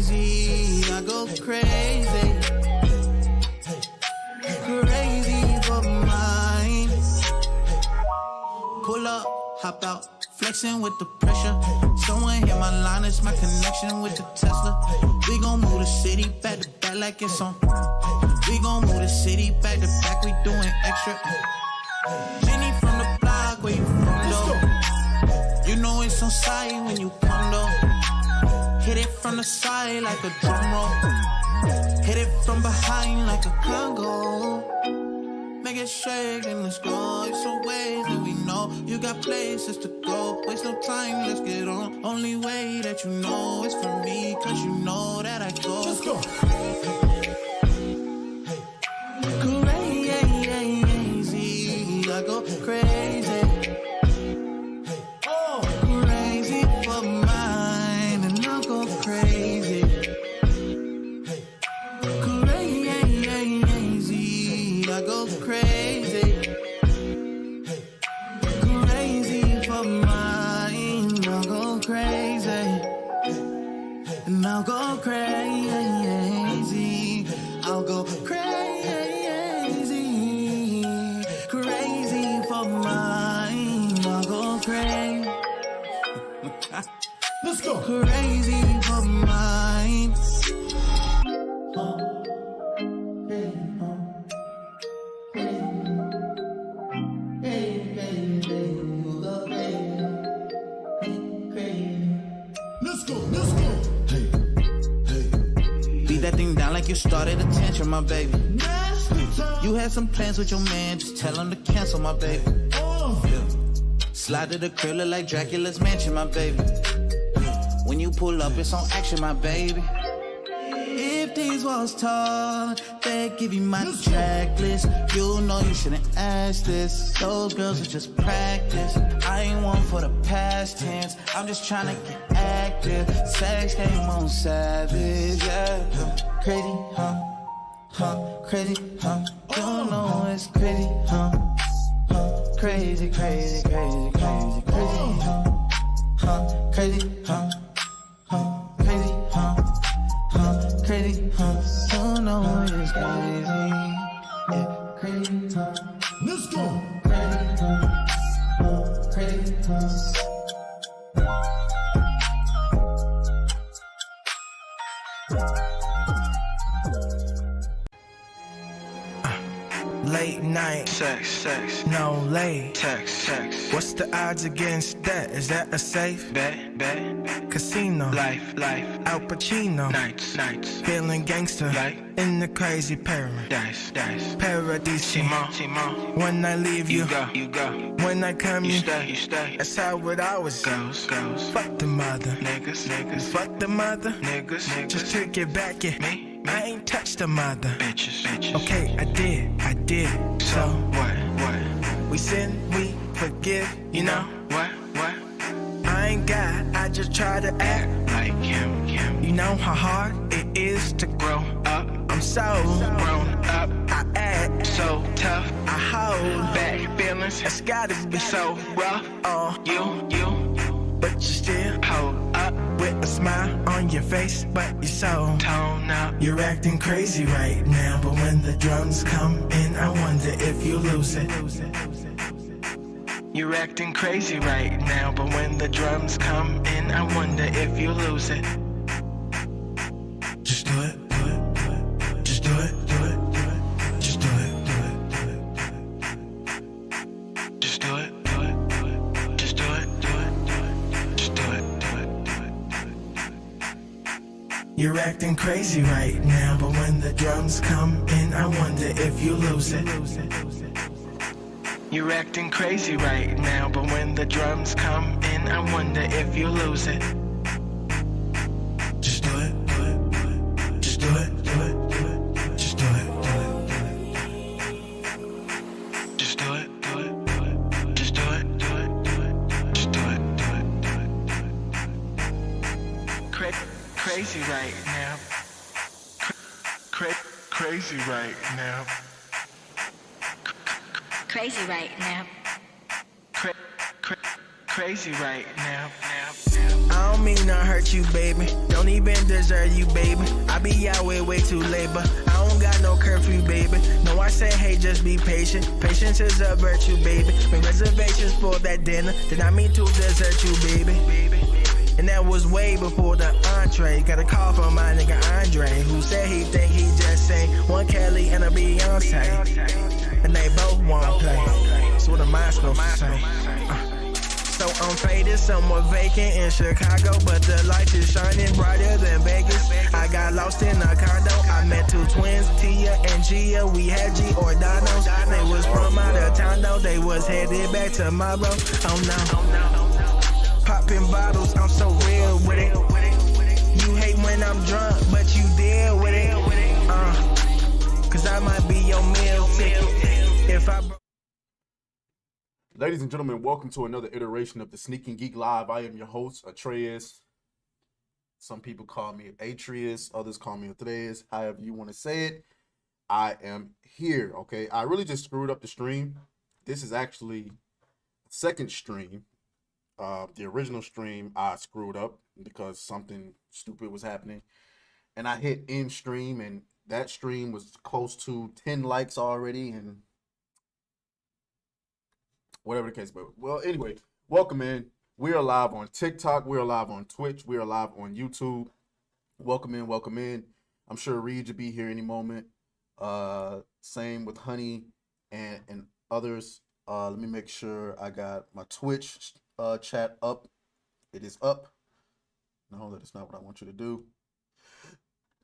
Crazy, I go crazy. Crazy for mine. Pull up, hop out, flexing with the pressure. Someone hit my line, it's my connection with the Tesla. We gon' move the city back to back like it's on. We gon' move the city back to back, we doing extra. Jenny from the block, where you from though? You know it's on side when you come though. Hit it from the side like a drum roll. Hit it from behind like a Congo. Make it shake and let's go. It's some ways that we know. You got places to go. Waste no time, let's get on. Only way that you know is for me, cause you know that I go. Let's go. Crazy, I go crazy. Crazy for mine, and I'll go crazy. Crazy, I go crazy. Crazy for mine, I'll go crazy. And I'll go crazy. I'll go crazy. Crazy for mine, I'll go crazy. Let's go. Crazy for mine. Let's go, let's go. Hey, hey. Beat that thing down like you started attention, my baby. You had some plans with your man, just tell him to cancel, my baby. Yeah. Slide to the crib, look like Dracula's mansion, my baby. When you pull up, it's on action, my baby. If these walls talk, they give you my checklist. You know you shouldn't ask this. Those girls are just practice. I ain't one for the past tense. I'm just trying to get active. Sex game on savage, yeah. Crazy, huh? Crazy, huh? You know it's crazy, huh? Crazy, crazy, crazy, crazy, crazy, crazy, crazy, crazy, you know it's crazy, yeah, crazy, let's go, crazy, Late night, sex, no late, text. What's the odds against that? Is that a safe Bet, casino? life, Al Pacino, nights, feeling gangster, like in the crazy pyramid, dice, paradise. Simon, When I leave you, you go, when I come you you stay, That's how it always goes, Fuck the mother, niggas, fuck the mother, niggas, just to get back at me, I ain't touched the mother. bitches, Okay, I did. So what, We sin, we forgive, you know. what, I ain't God, I just try to act like him, You know how hard it is to grow up, I'm so grown up, I act so tough, I hold back feelings, It's gotta be so rough, you, but you still hold up, with a smile on your face, but you're so tone up, You're acting crazy right now, but when the drums come in, I wonder if you lose it. you're acting crazy right now, but when the drums come in, I wonder if you lose it. Just do it, just do it, just do it, Just do it, just do it, just do it. You're acting crazy right now, but when the drums come in, I wonder if you lose it. You're acting crazy right now, but when the drums come in, I wonder if you lose it. Just do it, just do it, just do it, Just do it, just do it, just do it. Crazy right now. Crazy right now. Crazy right now. Crazy right now. don't mean to hurt you, baby. Don't even deserve you, baby. I be out way too late, but I don't got no curfew, baby. No, I say, hey, just be patient. Patience is a virtue, baby. When reservations for that dinner, then I mean to desert you, baby. And that was way before the entree. Got a call from my nigga Andre, who said he think he just sang one Kelly and a Beyonce. And they both won't play. So what am I supposed to say? So I'm faded, somewhat vacant in Chicago, but the light is shining brighter than Vegas. I got lost in a condo. I met two twins, Tia and Gia. We had Giordano's. They was from out of town though. They was headed back tomorrow. Oh no. Popping bottles, I'm so real with it. You hate when I'm drunk, but you deal with it. Cause I might be your meal ticket if I. Ladies and gentlemen, welcome to another iteration of the SNEEK and GEEK Live. I am your host, Atreus. Some people call me Atreus, others call me Atreus, however you want to say it. I am here, okay? I really just screwed up the stream. This is actually the second stream. The original stream I screwed up because something stupid was happening. And I hit end stream, and that stream was close to 10 likes already, and whatever the case, but well, anyway, welcome in. We are live on TikTok. We are live on Twitch. We are live on YouTube. Welcome in, welcome in. I'm sure Reed will be here any moment. Same with Honey and others. Let me make sure I got my Twitch chat up. It is up. No, that is not what I want you to do.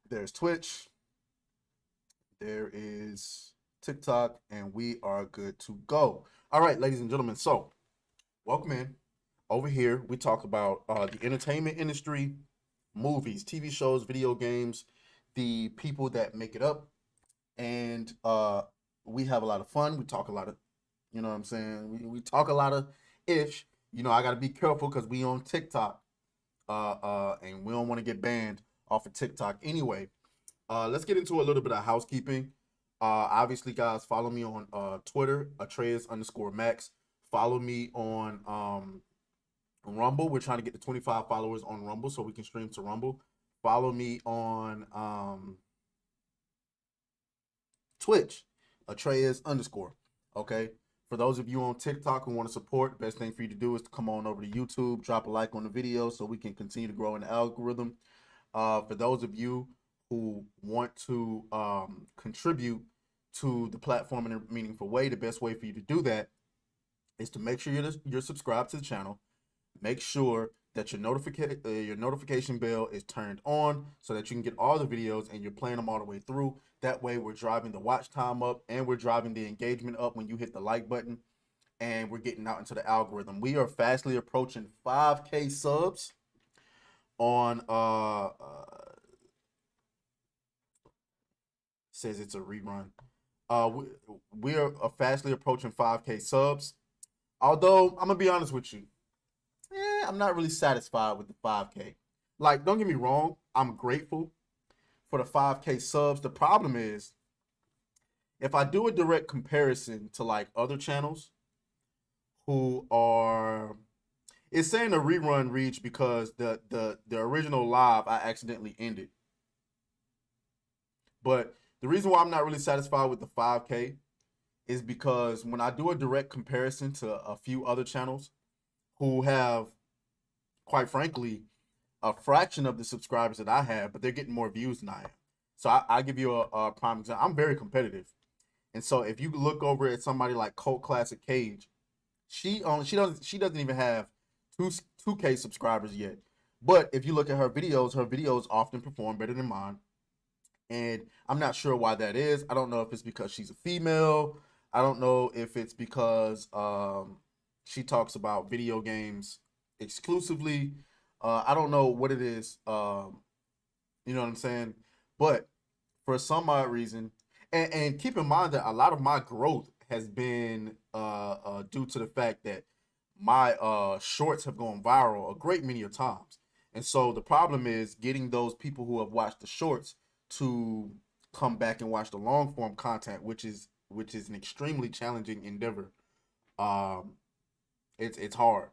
There's Twitch. There is TikTok, and we are good to go. All right, ladies and gentlemen, so welcome in. Over here, we talk about the entertainment industry, movies, TV shows, video games, the people that make it up, and we have a lot of fun. We talk a lot of, you know what I'm saying? We talk a lot of ish. You know, I got to be careful because we on TikTok, and we don't want to get banned off of TikTok. Anyway, let's get into a little bit of housekeeping. Obviously, guys, follow me on Twitter, Atreus_Max. Follow me on Rumble. We're trying to get to 25 followers on Rumble so we can stream to Rumble. Follow me on Twitch, Atreus_. Okay. For those of you on TikTok who want to support, the best thing for you to do is to come on over to YouTube, drop a like on the video so we can continue to grow in the algorithm. For those of you who want to contribute to the platform in a meaningful way, the best way for you to do that is to make sure you're subscribed to the channel. Make sure that your notification bell is turned on so that you can get all the videos and you're playing them all the way through. That way we're driving the watch time up and we're driving the engagement up when you hit the like button, and we're getting out into the algorithm. We are fastly approaching 5K subs on says it's a rerun. We are fastly approaching 5K subs. Although I'm gonna be honest with you, I'm not really satisfied with the 5K. Like, don't get me wrong, I'm grateful for the 5K subs. The problem is, if I do a direct comparison to like other channels who are, it's saying the rerun reached because the original live I accidentally ended. But the reason why I'm not really satisfied with the 5K is because when I do a direct comparison to a few other channels who have, quite frankly, a fraction of the subscribers that I have, but they're getting more views than I am. So I give you a prime example. I'm very competitive. And so if you look over at somebody like Cult Classic Cage, she doesn't even have 2K subscribers yet. But if you look at her videos often perform better than mine. And I'm not sure why that is. I don't know if it's because she's a female. I don't know if it's because she talks about video games exclusively. I don't know what it is. You know what I'm saying? But for some odd reason, and keep in mind that a lot of my growth has been due to the fact that my shorts have gone viral a great many of times. And so the problem is getting those people who have watched the shorts to come back and watch the long form content, which is an extremely challenging endeavor. It's hard.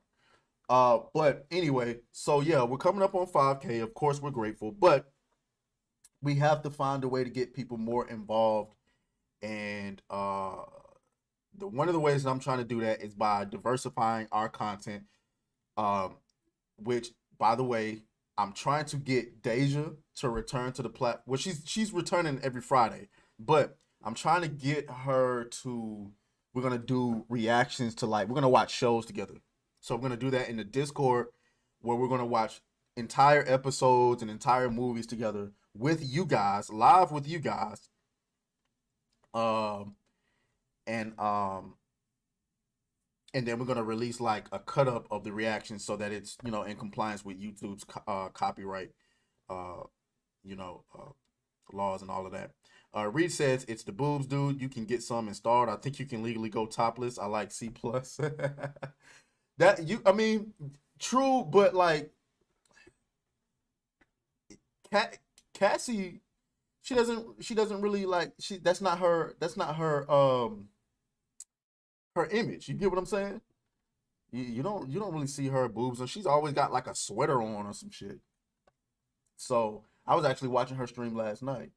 But anyway, so yeah, we're coming up on 5K. Of course, we're grateful, but we have to find a way to get people more involved. And one of the ways that I'm trying to do that is by diversifying our content. Um, which, by the way, I'm trying to get Deja to return to the platform. Well, she's returning every Friday, but I'm trying to get her to. We're gonna do reactions to, like, we're gonna watch shows together. So I'm gonna do that in the Discord, where we're gonna watch entire episodes and entire movies together with you guys, live with you guys. Um, and and then we're gonna release like a cut up of the reaction so that it's, you know, in compliance with YouTube's copyright, uh, you know, laws and all of that. Reed says it's the boobs, dude. You can get some installed. I think you can legally go topless. I like C plus. That you, I mean, true, but like, Cassie, she doesn't really like, that's not her her image. You get what I'm saying? You don't really see her boobs, and she's always got like a sweater on or some shit. So I was actually watching her stream last night.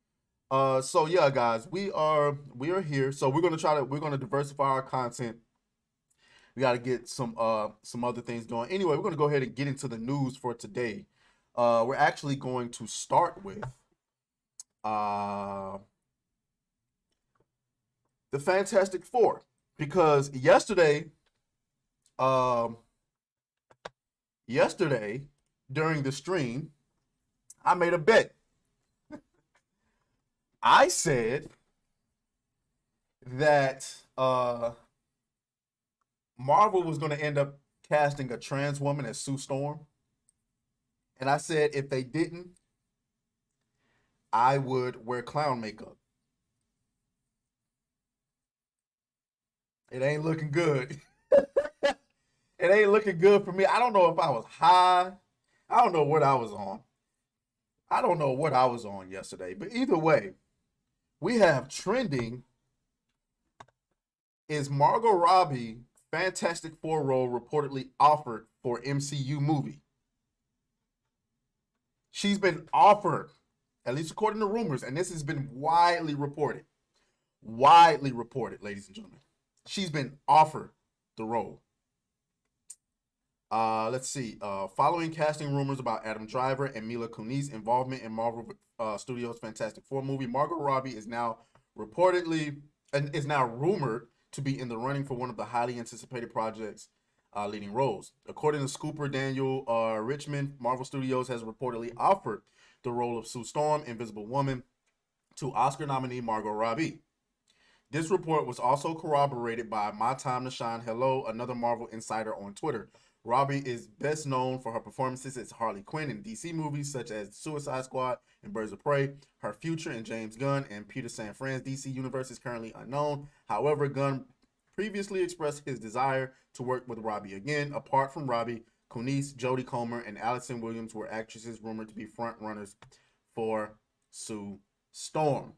So yeah, guys, we are here. So we're gonna diversify our content. We got to get some other things going. Anyway, we're gonna go ahead and get into the news for today. We're actually going to start with the Fantastic Four, because yesterday during the stream, I made a bet. I said that Marvel was going to end up casting a trans woman as Sue Storm. And I said if they didn't, I would wear clown makeup. It ain't looking good. It ain't looking good for me. I don't know if I was high. I don't know what I was on. I don't know what I was on yesterday. But either way, we have trending is Margot Robbie Fantastic Four role reportedly offered for MCU movie. She's been offered, at least according to rumors, and this has been widely reported. Widely reported, ladies and gentlemen. She's been offered the role. Let's see. Following casting rumors about Adam Driver and Mila Kunis' involvement in Marvel Studios' Fantastic Four movie, Margot Robbie is now rumored to be in the running for one of the highly anticipated project's leading roles. According to Scooper Daniel Richmond, Marvel Studios has reportedly offered the role of Sue Storm, Invisible Woman, to Oscar nominee Margot Robbie. This report was also corroborated by My Time to Shine Hello, another Marvel insider on Twitter. Robbie is best known for her performances as Harley Quinn in DC movies such as Suicide Squad and Birds of Prey. Her future in James Gunn and Peter Safran's DC universe is currently unknown. However, Gunn previously expressed his desire to work with Robbie again. Apart from Robbie, Kunis, Jodie Comer, and Allison Williams were actresses rumored to be front runners for Sue Storm.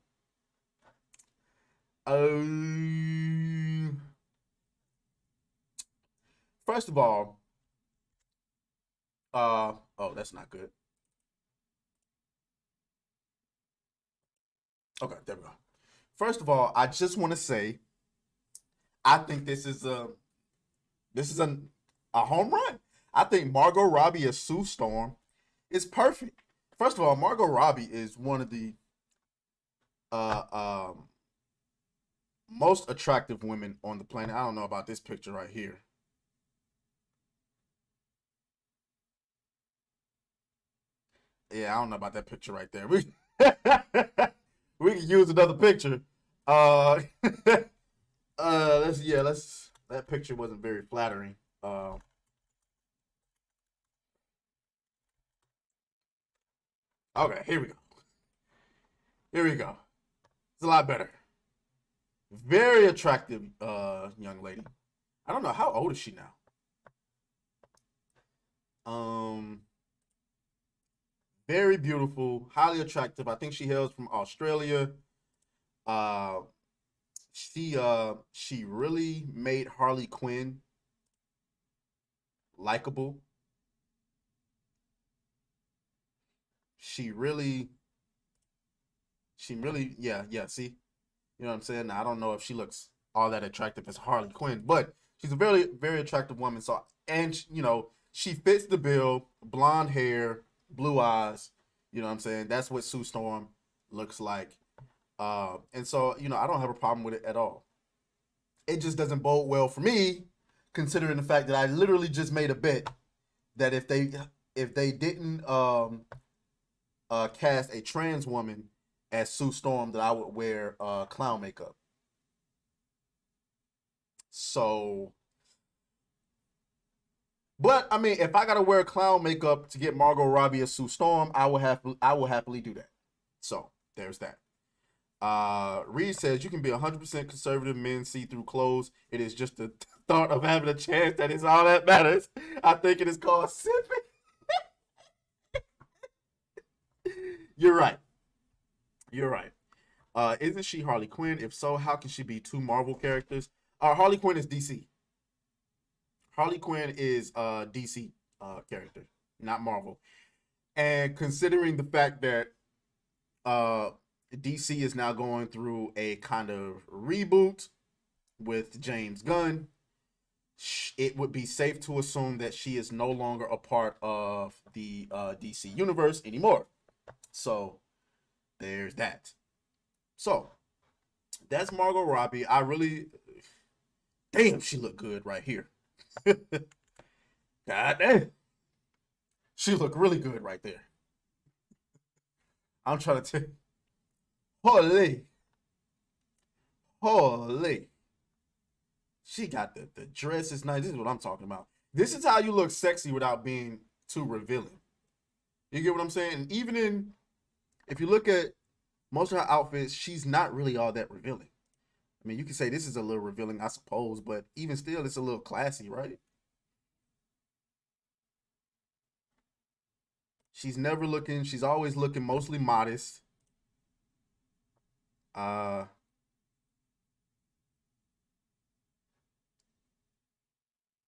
First of all, oh, that's not good. Okay, there we go. First of all, I just want to say, I think this is a home run. I think Margot Robbie as Sue Storm is perfect. First of all, Margot Robbie is one of the most attractive women on the planet. I don't know about this picture right here. Yeah, I don't know about that picture right there. We we can use another picture. That picture wasn't very flattering. Okay, here we go. Here we go. It's a lot better. Very attractive young lady. I don't know, how old is she now? Very beautiful, highly attractive. I think she hails from Australia. She really made Harley Quinn likable. She really, yeah, see, you know what I'm saying? Now, I don't know if she looks all that attractive as Harley Quinn, but she's a very, very attractive woman. So, and you know, she fits the bill, blonde hair, blue eyes, you know what I'm saying? That's what Sue Storm looks like. And so, you know, I don't have a problem with it at all. It just doesn't bode well for me, considering the fact that I literally just made a bet that if they didn't cast a trans woman as Sue Storm, that I would wear clown makeup. So, but I mean, if I gotta wear clown makeup to get Margot Robbie as Sue Storm, I will happily do that. So there's that. Reed says, you can be 100% conservative men see through clothes. It is just the thought of having a chance that is all that matters. I think it is called sipping. You're right. Isn't she Harley Quinn? If so, how can she be two Marvel characters? Harley Quinn is DC. Harley Quinn is a DC character, not Marvel. And considering the fact that DC is now going through a kind of reboot with James Gunn, it would be safe to assume that she is no longer a part of the DC universe anymore. So there's that. So that's Margot Robbie. Damn, she looked good right here. God damn. She looked really good right there. I'm trying to tell you. Holy. She got the dress is nice. This is what I'm talking about. This is how you look sexy without being too revealing. You get what I'm saying? And even if you look at most of her outfits, she's not really all that revealing. I mean, you can say this is a little revealing, I suppose, but even still, it's a little classy, right? She's always looking mostly modest. I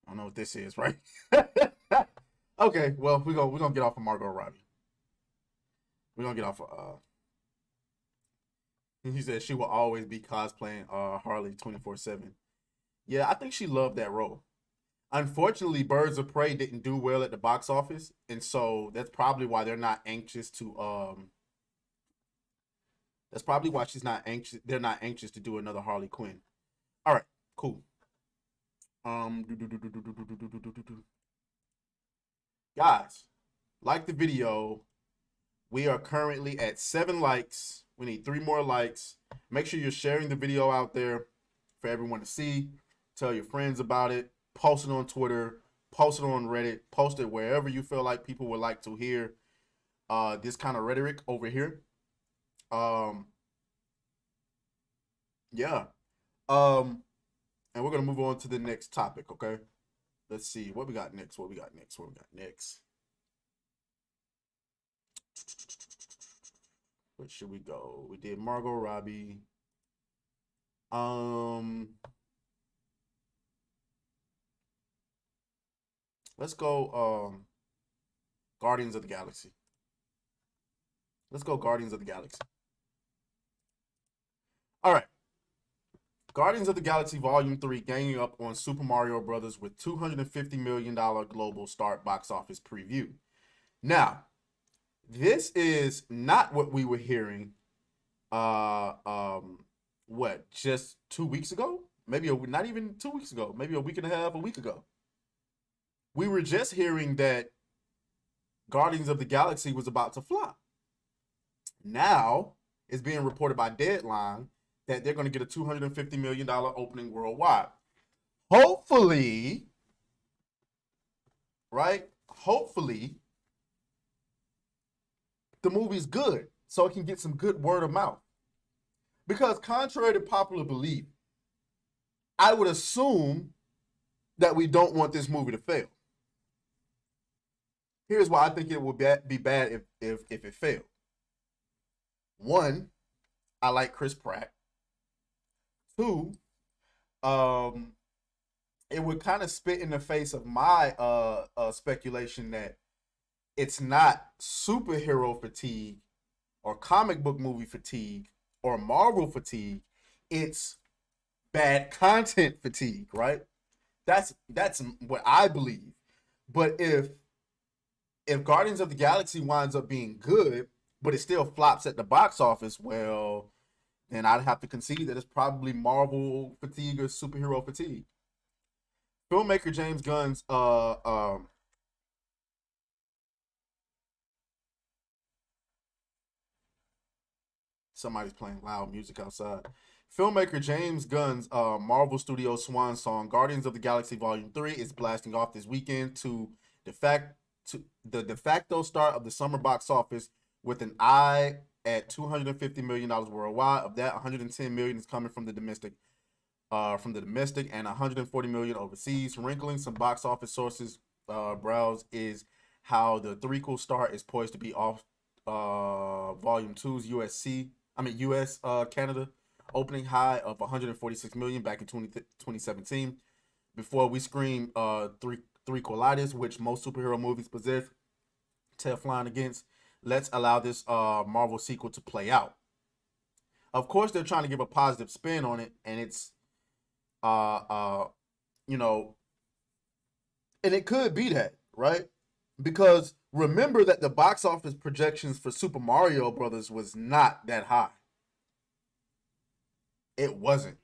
don't know what this is, right? Okay, well, we're gonna get off of Margot Robbie. We're gonna get off of he said she will always be cosplaying Harley 24/7. Yeah, I think she loved that role. Unfortunately, Birds of Prey didn't do well at the box office, and so that's probably why they're not anxious to that's probably why they're not anxious to do another Harley Quinn. All right, cool. Guys, like the video. We are currently at 7 likes. We need 3 more likes. Make sure you're sharing the video out there for everyone to see. Tell your friends about it. Post it on Twitter. Post it on Reddit. Post it wherever you feel like people would like to hear this kind of rhetoric over here. Yeah. And we're going to move on to the next topic, okay? Let's see. What we got next? What we got next? Where should we go? We did Margot Robbie. Let's go Guardians of the Galaxy. All right. Guardians of the Galaxy Volume 3 ganging up on Super Mario Brothers with $250 million global start box office preview. Now, this is not what we were hearing just 2 weeks ago? Maybe not even 2 weeks ago, maybe a week and a half, a week ago. We were just hearing that Guardians of the Galaxy was about to flop. Now, it's being reported by Deadline that they're going to get a $250 million opening worldwide. Hopefully, right? Hopefully, the movie's good, so it can get some good word of mouth. Because contrary to popular belief, I would assume that we don't want this movie to fail. Here's why I think it would be bad if it failed. One, I like Chris Pratt. Two, it would kind of spit in the face of my speculation that it's not superhero fatigue or comic book movie fatigue or Marvel fatigue. It's bad content fatigue, right? That's what I believe. But if Guardians of the Galaxy winds up being good, but it still flops at the box office, well, then I'd have to concede that it's probably Marvel fatigue or superhero fatigue. Filmmaker James Gunn's somebody's playing loud music outside. Filmmaker James Gunn's Marvel Studios swan song Guardians of the Galaxy Volume 3 is blasting off this weekend to the de facto start of the summer box office with an eye at $250 million worldwide. Of that, $110 million is coming from the domestic and $140 million overseas. Wrinkling some box office sources browse is how the threequel start is poised to be off Volume 2's US Canada opening high of $146 million back in 2017. Before we scream three colitis, which most superhero movies possess, Teflon against, let's allow this Marvel sequel to play out. Of course, they're trying to give a positive spin on it, and it's you know, and it could be that, right? Because remember that the box office projections for Super Mario Brothers was not that high. It wasn't.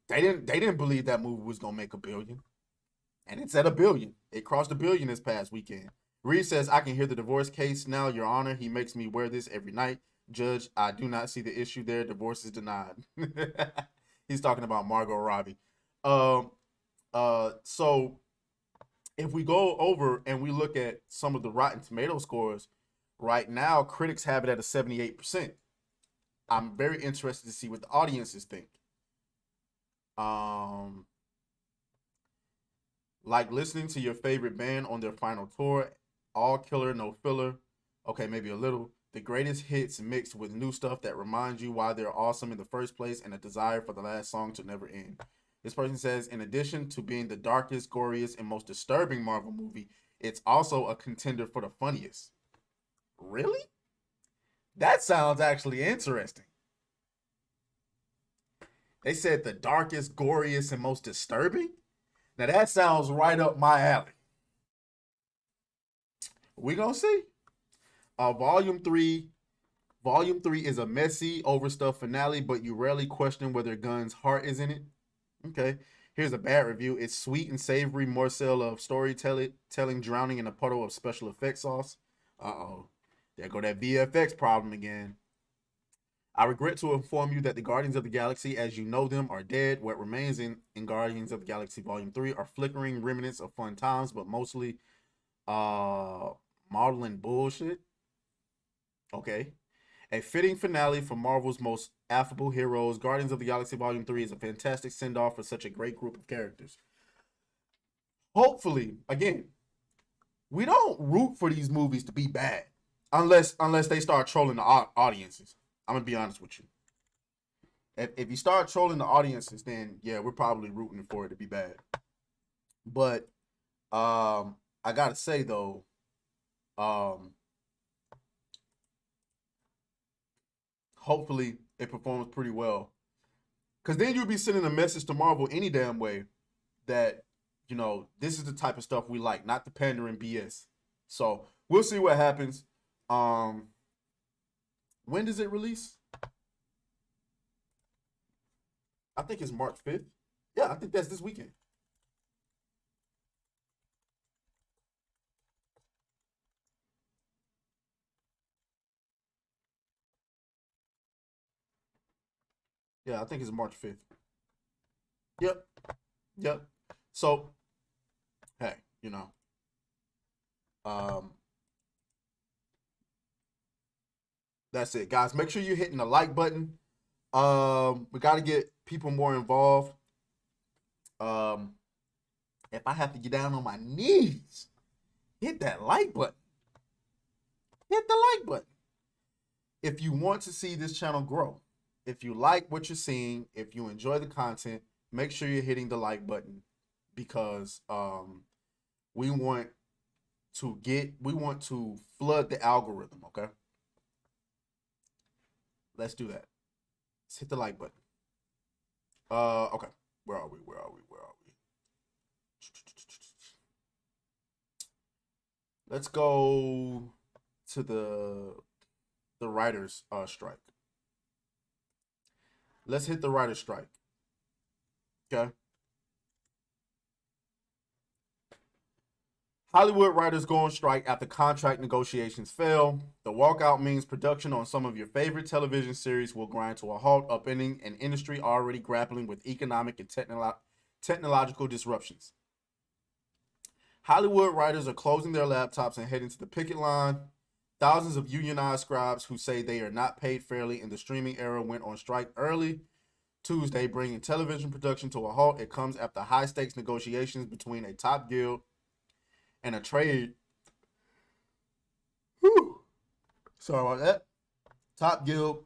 They didn't believe that movie was gonna make $1 billion, and it's at $1 billion. It crossed $1 billion this past weekend. Reed says, "I can hear the divorce case now, Your Honor. He makes me wear this every night. Judge, I do not see the issue there. Divorce is denied." He's talking about Margot Robbie. So if we go over and we look at some of the Rotten Tomato scores right now, critics have it at a 78%. I'm very interested to see what the audiences think. Like listening to your favorite band on their final tour, all killer, no filler. Okay, maybe a little. The greatest hits mixed with new stuff that reminds you why they're awesome in the first place and a desire for the last song to never end. This person says, in addition to being the darkest, goriest, and most disturbing Marvel movie, it's also a contender for the funniest. Really? That sounds actually interesting. They said the darkest, goriest, and most disturbing? Now that sounds right up my alley. We gonna see. Volume 3 is a messy, overstuffed finale, but you rarely question whether Gunn's heart is in it. Okay, here's a bad review. It's sweet and savory morsel of storytelling drowning in a puddle of special effects sauce. Uh-oh. There go that VFX problem again. I regret to inform you that the Guardians of the Galaxy, as you know them, are dead. What remains in Guardians of the Galaxy Volume 3 are flickering remnants of fun times, but mostly maudlin bullshit. Okay. A fitting finale for Marvel's most affable heroes. Guardians of the Galaxy Volume 3 is a fantastic send-off for such a great group of characters. Hopefully, again, we don't root for these movies to be bad unless they start trolling the audiences. I'm going to be honest with you. If you start trolling the audiences, then yeah, we're probably rooting for it to be bad. But I got to say though, hopefully it performs pretty well. Because then you'll be sending a message to Marvel any damn way that, you know, this is the type of stuff we like, not the pandering BS. So we'll see what happens. When does it release? I think it's March 5th. Yeah, I think that's this weekend. Yeah, I think it's March 5th. Yep. So, hey, you know, that's it, guys. Make sure you're hitting the like button. We got to get people more involved. If I have to get down on my knees, hit that like button. Hit the like button. If you want to see this channel grow, if you like what you're seeing, if you enjoy the content, make sure you're hitting the like button. because we want to flood the algorithm, okay? Let's do that. Let's hit the like button. Okay. Where are we? Let's go to the writers strike. Let's hit the writers strike. Okay. Hollywood writers go on strike after contract negotiations fail. The walkout means production on some of your favorite television series will grind to a halt, upending an industry already grappling with economic and technological disruptions. Hollywood writers are closing their laptops and heading to the picket line. Thousands of unionized scribes who say they are not paid fairly in the streaming era went on strike early Tuesday, bringing television production to a halt. It comes after high-stakes negotiations between a top guild and a trade. Sorry about that. Top guild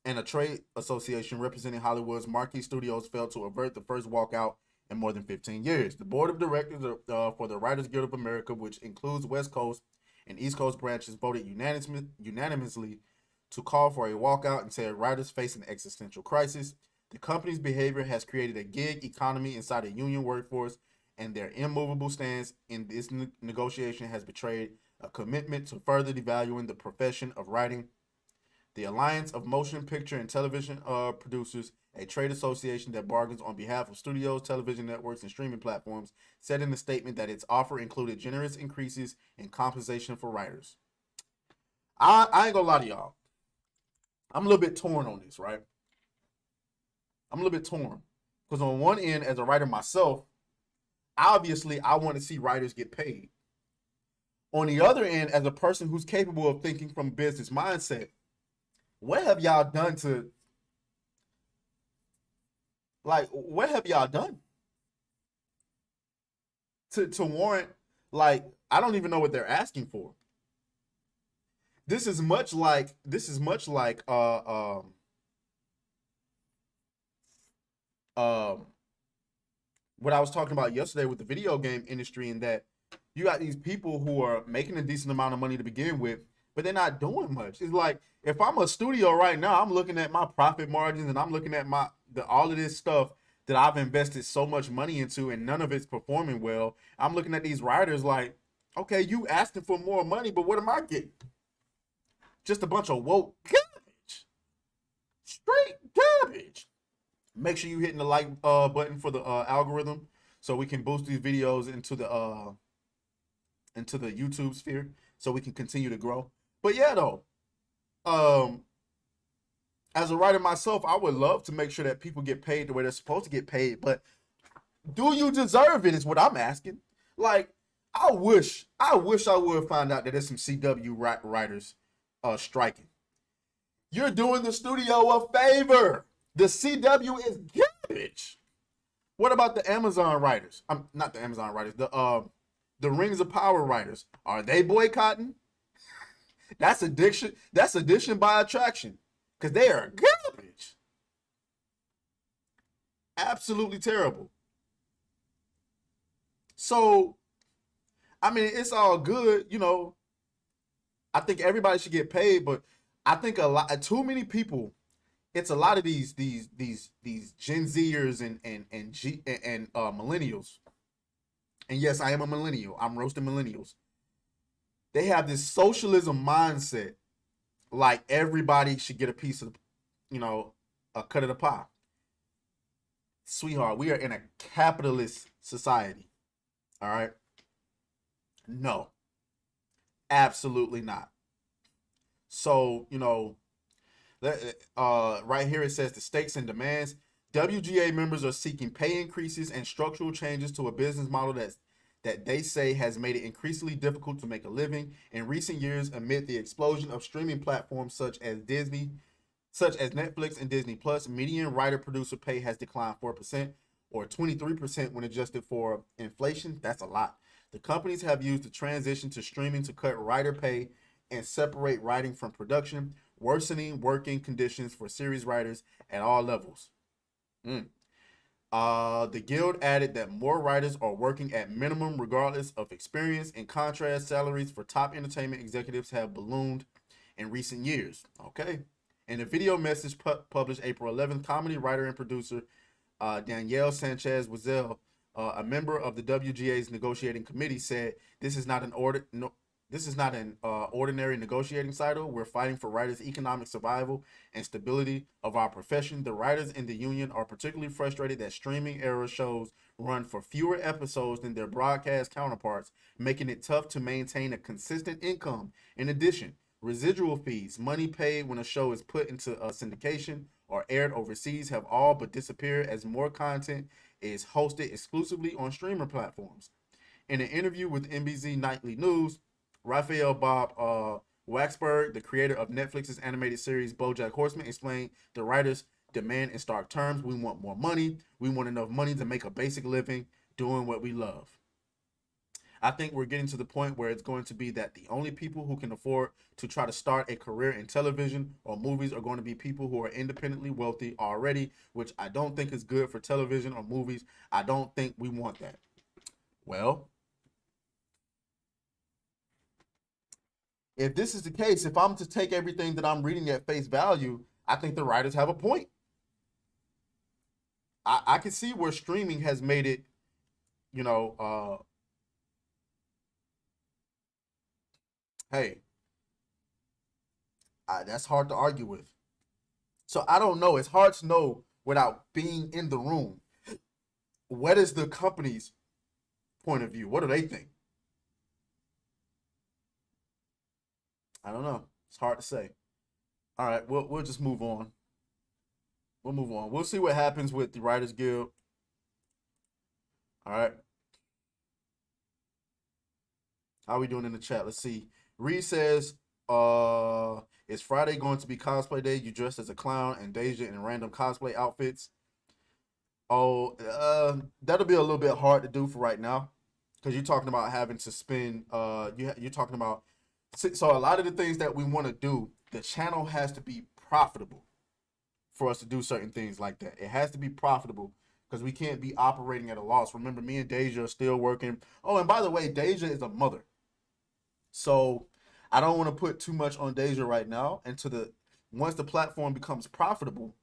and a trade association representing Hollywood's marquee studios failed to avert the first walkout in more than 15 years. The board of directors for the Writers Guild of America, which includes West Coast and East Coast branches, voted unanimously to call for a walkout and said writers face an existential crisis. The company's behavior has created a gig economy inside a union workforce, and their immovable stance in this negotiation has betrayed a commitment to further devaluing the profession of writing. The Alliance of Motion Picture and Television Producers, a trade association that bargains on behalf of studios, television networks, and streaming platforms, said in a statement that its offer included generous increases in compensation for writers. I ain't gonna lie to y'all. I'm a little bit torn on this, right? I'm a little bit torn. Because on one end, as a writer myself, obviously I want to see writers get paid. On the other end, as a person who's capable of thinking from a business mindset, what have y'all done to, like, what have y'all done to warrant, like, I don't even know what they're asking for. This is much like what I was talking about yesterday with the video game industry, in that you got these people who are making a decent amount of money to begin with, but they're not doing much. It's like, if I'm a studio right now, I'm looking at my profit margins and I'm looking at all of this stuff that I've invested so much money into, and none of it's performing well. I'm looking at these writers like, okay, you asking for more money, but what am I getting? Just a bunch of woke garbage. Straight garbage. Make sure you hitting the like button for the algorithm so we can boost these videos into the YouTube sphere so we can continue to grow. But yeah, though, as a writer myself, I would love to make sure that people get paid the way they're supposed to get paid. But do you deserve it is what I'm asking. Like, I wish I would find out that there's some CW writers striking. You're doing the studio a favor. The CW is garbage. What about the Amazon writers? Not the Amazon writers. The Rings of Power writers. Are they boycotting? That's addiction. That's addiction by attraction. Because they are garbage. Absolutely terrible. So, I mean, it's all good, you know. I think everybody should get paid, but I think too many people. It's a lot of these Gen Zers and millennials. And yes, I am a millennial. I'm roasting millennials. They have this socialism mindset, like everybody should get a piece of, a cut of the pie. Sweetheart, we are in a capitalist society. All right? No. Absolutely not. So, right here it says the stakes and demands. WGA members are seeking pay increases and structural changes to a business model that they say has made it increasingly difficult to make a living. In recent years, amid the explosion of streaming platforms such as Netflix and Disney Plus, median writer-producer pay has declined 4%, or 23% when adjusted for inflation. That's a lot. The companies have used the transition to streaming to cut writer pay and separate writing from production, worsening working conditions for series writers at all levels. Mm. The guild added that more writers are working at minimum regardless of experience. In contrast, salaries for top entertainment executives have ballooned in recent years. Okay. In a video message published April 11th, comedy writer and producer Danielle Sanchez Wazel, a member of the WGA's negotiating committee, said, "This is not an ordinary negotiating cycle. We're fighting for writers' economic survival and stability of our profession. The writers in the union are particularly frustrated that streaming era shows run for fewer episodes than their broadcast counterparts, making it tough to maintain a consistent income. In addition, residual fees, money paid when a show is put into a syndication or aired overseas, have all but disappeared as more content is hosted exclusively on streamer platforms." In an interview with NBC Nightly News, Raphael Bob Waxberg, the creator of Netflix's animated series BoJack Horseman, explained the writers' demand in stark terms: "We want more money. We want enough money to make a basic living doing what we love." I think we're getting to the point where it's going to be that the only people who can afford to try to start a career in television or movies are going to be people who are independently wealthy already, which I don't think is good for television or movies. I don't think we want that. Well, if this is the case, if I'm to take everything that I'm reading at face value, I think the writers have a point. I can see where streaming has made it, hey, that's hard to argue with. So I don't know. It's hard to know without being in the room. What is the company's point of view? What do they think? I don't know. It's hard to say. All right, we'll just move on. We'll move on. We'll see what happens with the Writers Guild. All right. How are we doing in the chat? Let's see. Reed says, is Friday going to be cosplay day? You dressed as a clown and Deja in random cosplay outfits. Oh, that'll be a little bit hard to do for right now, because you're talking about having to spend, you're talking about, so a lot of the things that we want to do, the channel has to be profitable for us to do certain things like that. It has to be profitable because we can't be operating at a loss. Remember, me and Deja are still working. Oh, and by the way, Deja is a mother. So I don't want to put too much on Deja right now. And once the platform becomes profitable,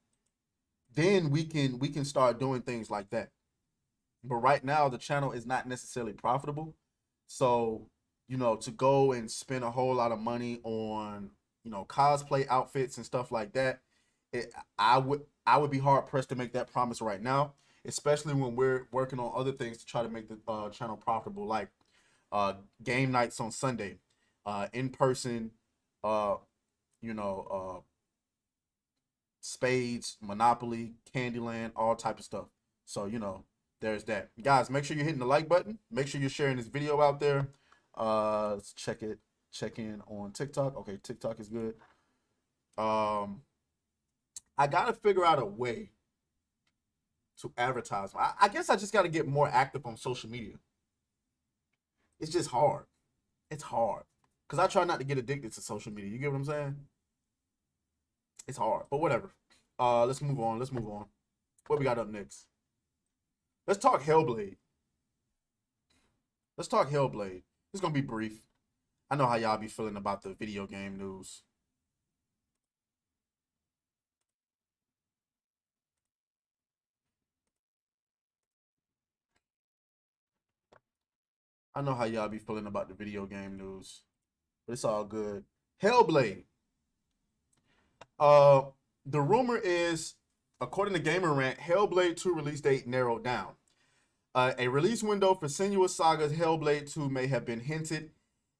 then we can start doing things like that. But right now, the channel is not necessarily profitable. So, to go and spend a whole lot of money on, cosplay outfits and stuff like that, I would be hard pressed to make that promise right now, especially when we're working on other things to try to make the channel profitable, like game nights on Sunday, in person, spades, Monopoly, Candyland, all type of stuff. So, there's that. Guys, make sure you're hitting the like button. Make sure you're sharing this video out there. Let's check in on TikTok. Okay, TikTok is good. I gotta figure out a way to advertise. I guess I just gotta get more active on social media. It's just hard. It's hard. Because I try not to get addicted to social media. You get what I'm saying? It's hard, but whatever. Let's move on. What we got up next? Let's talk HellBlade. It's gonna be brief. I know how y'all be feeling about the video game news. But it's all good. HellBlade. The rumor is, according to Gamer Rant, HellBlade 2 release date narrowed down. A release window for Senua's Saga's HellBlade 2 may have been hinted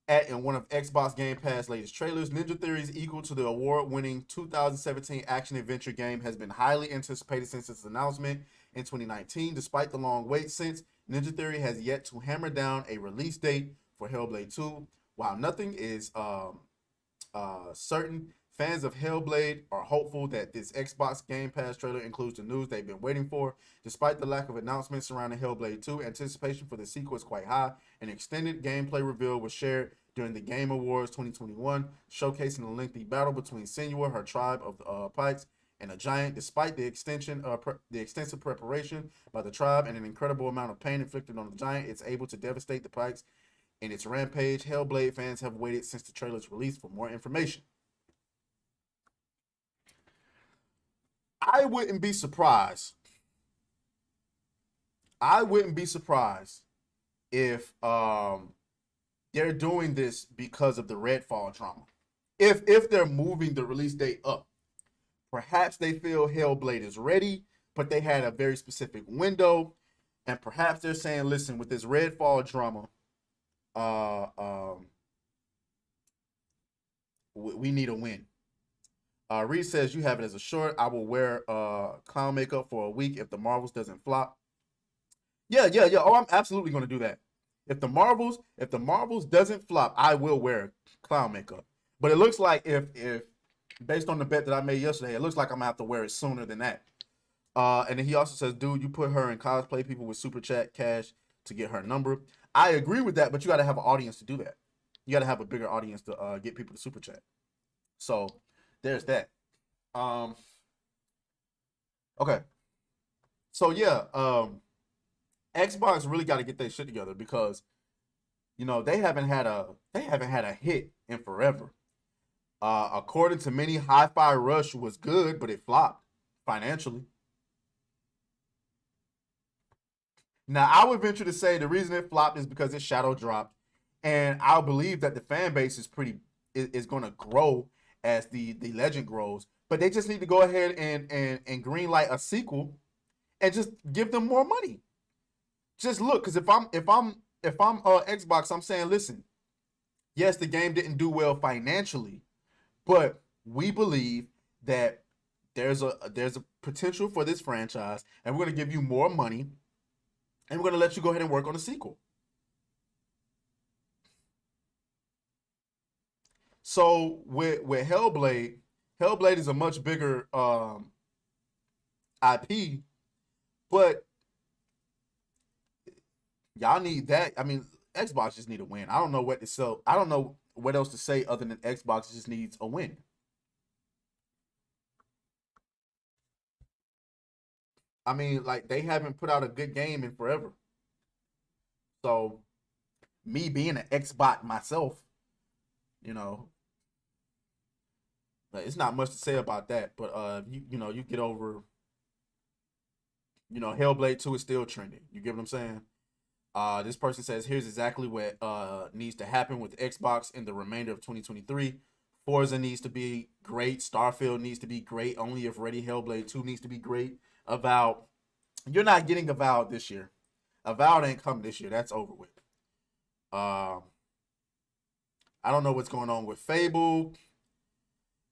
at in one of Xbox Game Pass' latest trailers. Ninja Theory's equal to the award-winning 2017 action-adventure game has been highly anticipated since its announcement in 2019. Despite the long wait since, Ninja Theory has yet to hammer down a release date for HellBlade 2. While nothing is certain, fans of HellBlade are hopeful that this Xbox Game Pass trailer includes the news they've been waiting for. Despite the lack of announcements surrounding HellBlade 2, anticipation for the sequel is quite high. An extended gameplay reveal was shared during the Game Awards 2021, showcasing a lengthy battle between Senua, her tribe of Pikes, and a giant. Despite the extensive preparation by the tribe and an incredible amount of pain inflicted on the giant, it's able to devastate the Pikes in its rampage. HellBlade fans have waited since the trailer's release for more information. I wouldn't be surprised. I wouldn't be surprised if they're doing this because of the Redfall drama. If they're moving the release date up, perhaps they feel HellBlade is ready, but they had a very specific window, and perhaps they're saying, listen, with this Redfall drama, we need a win. Reed says you have it as a short. I will wear clown makeup for a week if the Marvels doesn't flop. Yeah. Oh, I'm absolutely going to do that. If the Marvels doesn't flop, I will wear clown makeup. But it looks like if based on the bet that I made yesterday, it looks like I'm gonna have to wear it sooner than that. And then he also says, dude, you put her in cosplay people with super chat cash to get her number. I agree with that, but you got to have an audience to do that. You got to have a bigger audience to get people to super chat. So there's that. Okay. So yeah, Xbox really got to get their shit together because, you know, they haven't had a hit in forever. According to many, Hi-Fi Rush was good, but it flopped financially. Now, I would venture to say the reason it flopped is because it shadow dropped, and I believe that the fan base is going to grow as the legend grows. But they just need to go ahead and greenlight a sequel, and just give them more money. Just look, because if I'm Xbox, I'm saying, listen, yes, the game didn't do well financially, but we believe that there's a potential for this franchise, and we're going to give you more money, and we're going to let you go ahead and work on a sequel. So with HellBlade is a much bigger IP, but y'all need that. I mean, Xbox just need a win. I don't know what to sell. I don't know what else to say other than Xbox just needs a win. I mean, like, they haven't put out a good game in forever. So, me being an Xbox myself, you know, it's not much to say about that. But you get over, HellBlade 2 is still trending. You get what I'm saying? This person says, here's exactly what needs to happen with Xbox in the remainder of 2023. Forza needs to be great. Starfield needs to be great. Only if ready. HellBlade 2 needs to be great. Avowed. You're not getting Avowed this year. Avowed ain't coming this year. That's over with. I don't know what's going on with Fable.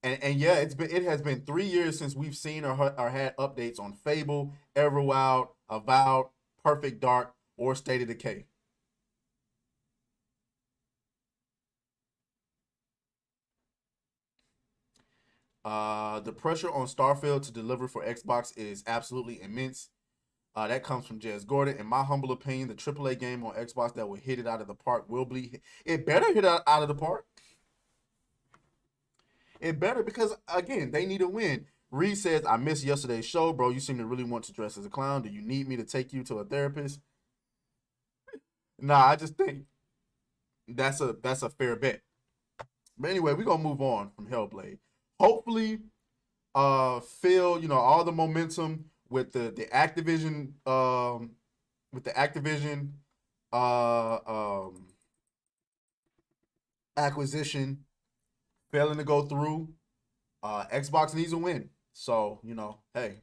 And yeah, it has been 3 years since we've seen or had updates on Fable, Everwild, Avowed, Perfect Dark, or State of Decay. The pressure on Starfield to deliver for Xbox is absolutely immense. That comes from Jez Gordon. In my humble opinion, the AAA game on Xbox that will hit it out of the park will be. It better hit out of the park. It better, because, again, they need a win. Reed says, I missed yesterday's show, bro. You seem to really want to dress as a clown. Do you need me to take you to a therapist? Nah, I just think that's a fair bet. But anyway, we're going to move on from HellBlade. Hopefully, Phil, all the momentum with the Activision acquisition failing to go through. Xbox needs a win. So, hey.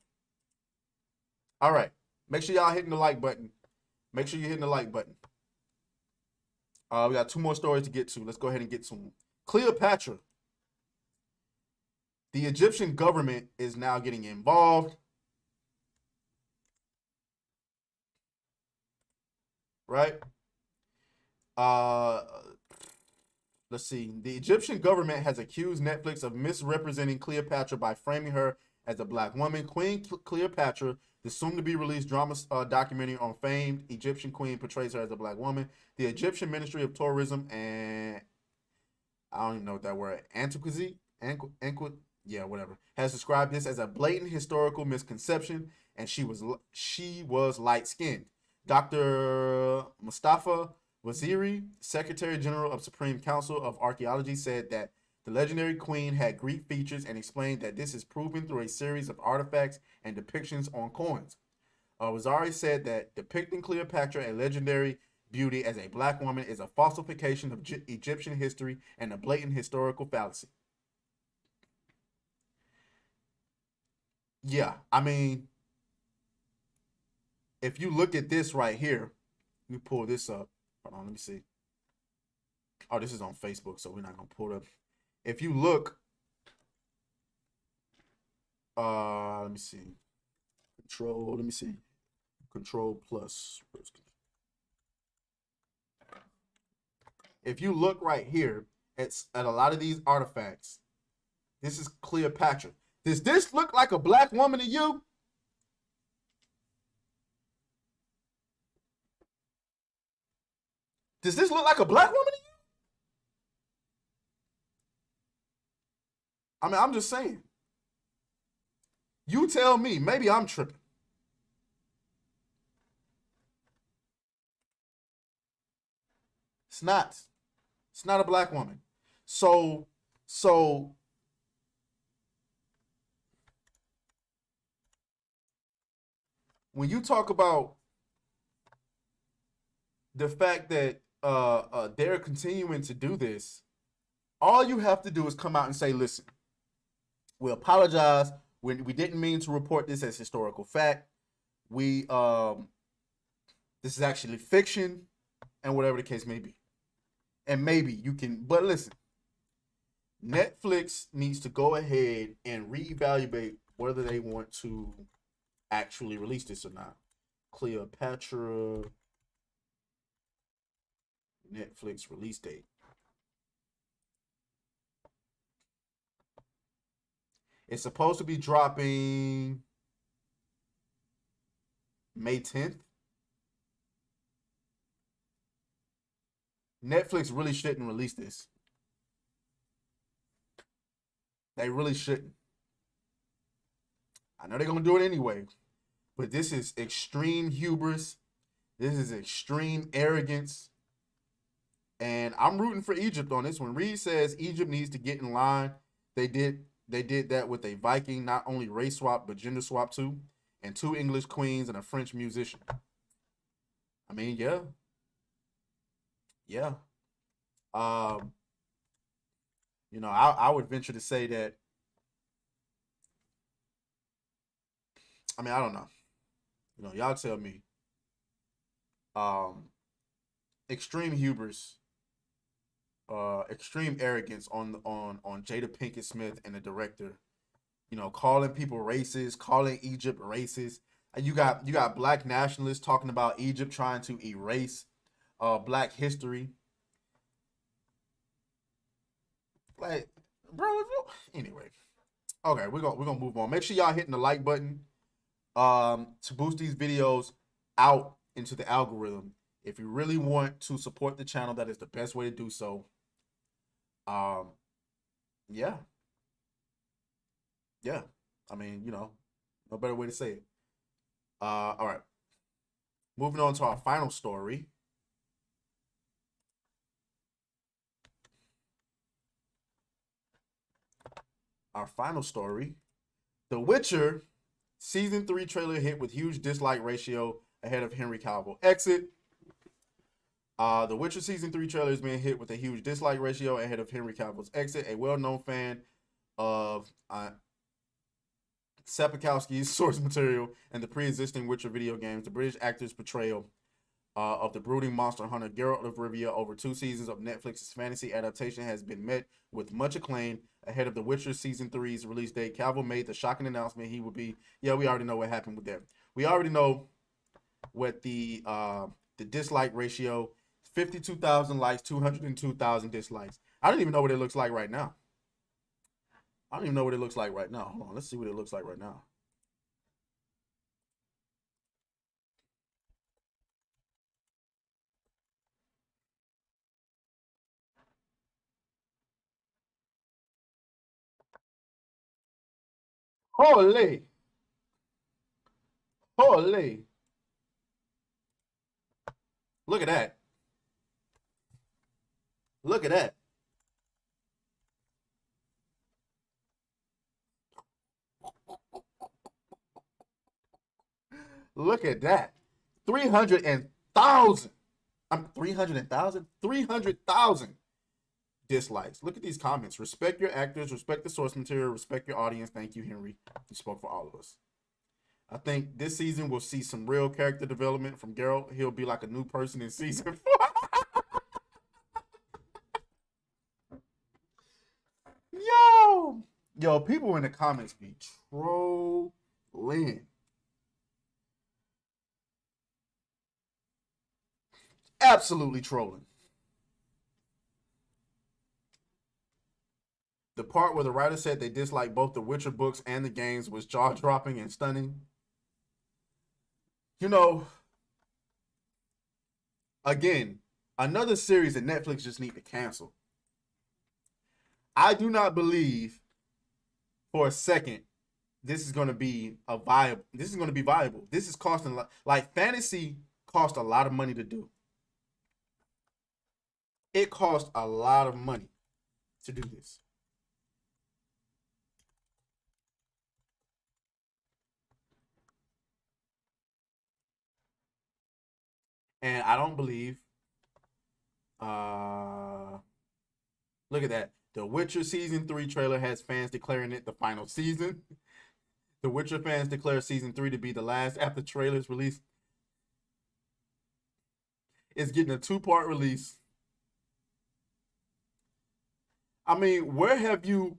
All right. Make sure y'all hitting the like button. Make sure you're hitting the like button. We got 2 more stories to get to. Let's go ahead and get to them. Cleopatra. The Egyptian government is now getting involved. Right? Let's see. The Egyptian government has accused Netflix of misrepresenting Cleopatra by framing her as a black woman. Queen Cleopatra, the soon-to-be released drama documentary on famed Egyptian queen, portrays her as a black woman. The Egyptian Ministry of Tourism and I don't even know what that word. Antiquity. yeah, whatever, has described this as a blatant historical misconception, and she was light skinned. Dr. Mustafa Waziri, Secretary General of Supreme Council of Archaeology, said that the legendary queen had Greek features and explained that this is proven through a series of artifacts and depictions on coins. Waziri said that depicting Cleopatra, a legendary beauty, as a black woman is a falsification of Egyptian history and a blatant historical fallacy. Yeah, I mean, if you look at this right here, let me pull this up. Hold on, let me see. Oh, this is on Facebook, so we're not gonna pull it up. If you look, let me see. Control, let me see. Control plus. If you look right here at a lot of these artifacts, this is Cleopatra. Does this look like a black woman to you? Does this look like a black woman to you? I mean, I'm just saying. You tell me. Maybe I'm tripping. It's not. It's not a black woman. So when you talk about the fact that they're continuing to do this, all you have to do is come out and say, listen, we apologize. We didn't mean to report this as historical fact. This is actually fiction, and whatever the case may be. And maybe you can, but listen, Netflix needs to go ahead and reevaluate whether they want to actually release this or not. Cleopatra Netflix release date. It's supposed to be dropping May 10th. Netflix really shouldn't release this. They really shouldn't. I know they're going to do it anyway, but this is extreme hubris. This is extreme arrogance. And I'm rooting for Egypt on this one. Reed says Egypt needs to get in line. They did that with a Viking, not only race swap, but gender swap too, and 2 English queens and a French musician. I mean, yeah. Yeah. You know, I would venture to say that, I mean, I don't know. You know, y'all tell me. Extreme hubris, extreme arrogance on Jada Pinkett Smith and the director. You know, calling people racist, calling Egypt racist. And you got black nationalists talking about Egypt trying to erase black history. Like, bro, anyway. Okay, we're gonna move on. Make sure y'all hitting the like button to boost these videos out into the algorithm. If you really want to support the channel, that is the best way to do so. Yeah. Yeah. I mean, you know, no better way to say it. All right. Moving on to our final story. Our final story. The Witcher Season 3 trailer hit with huge dislike ratio ahead of Henry Cavill exit. The Witcher Season 3 trailer is being hit with a huge dislike ratio ahead of Henry Cavill's exit. A well-known fan of Sapkowski's source material and the pre-existing Witcher video games, the British actor's portrayal of the brooding monster hunter Geralt of Rivia over 2 seasons of Netflix's fantasy adaptation has been met with much acclaim ahead of the Witcher Season 3's release date. Cavill made the shocking announcement he would be, yeah, we already know what happened with that. We already know what the dislike ratio, 52,000 likes, 202,000 dislikes. I don't even know what it looks like right now. Hold on, let's see what it looks like right now. Holy. Holy. Look at that. Look at that. Look at that. 300,000. 300,000? 300,000 dislikes. Look at these comments. Respect your actors, respect the source material, respect your audience. Thank you, Henry. You spoke for all of us. I think this season we'll see some real character development from Geralt. He'll be like a new person in season 4. Yo, people in the comments be trolling. Absolutely trolling. The part where the writer said they disliked both the Witcher books and the games was jaw-dropping and stunning. You know, again, another series that Netflix just need to cancel. I do not believe for a second this is going to be viable. This is costing, like, fantasy cost a lot of money to do. It cost a lot of money to do this. And I don't believe, look at that. The Witcher Season 3 trailer has fans declaring it the final season. The Witcher fans declare Season 3 to be the last after trailers release. It's getting a 2-part release. I mean, where have you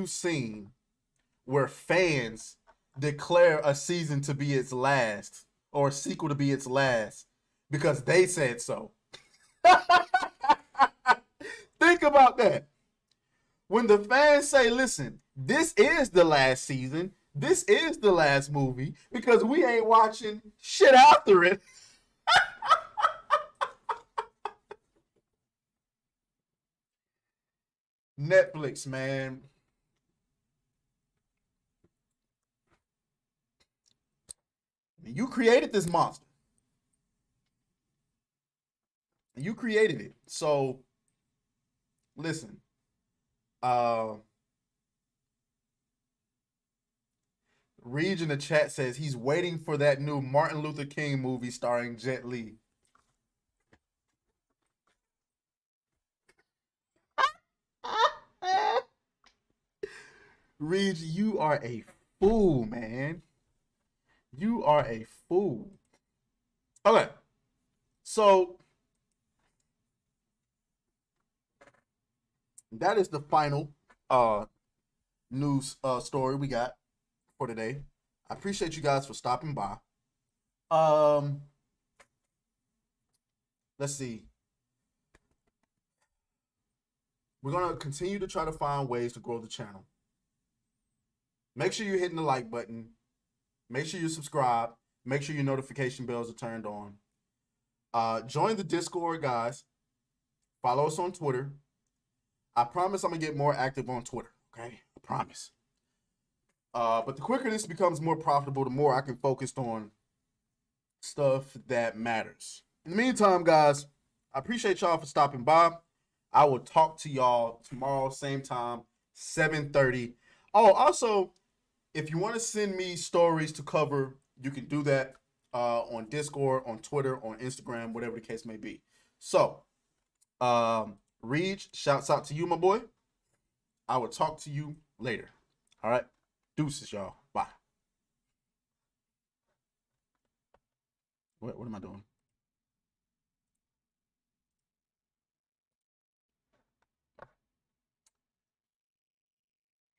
seen where fans declare a season to be its last or a sequel to be its last because they said so? Think about that. When the fans say, listen, this is the last season, this is the last movie, because we ain't watching shit after it. Netflix, man. You created this monster. You created it. So, listen. Reed in the chat says he's waiting for that new Martin Luther King movie starring Jet Li. Reed, you are a fool, man. You are a fool. Okay. So, that is the final news story we got for today. I appreciate you guys for stopping by. Let's see. We're going to continue to try to find ways to grow the channel. Make sure you're hitting the like button. Make sure you subscribe. Make sure your notification bells are turned on. Join the Discord, guys. Follow us on Twitter. I promise I'm going to get more active on Twitter. Okay? I promise. But the quicker this becomes more profitable, the more I can focus on stuff that matters. In the meantime, guys, I appreciate y'all for stopping by. I will talk to y'all tomorrow, same time, 7:30. Oh, also, if you want to send me stories to cover, you can do that on Discord, on Twitter, on Instagram, whatever the case may be. So, Reed, shouts out to you, my boy. I will talk to you later. All right? Deuces, y'all. Bye. What am I doing?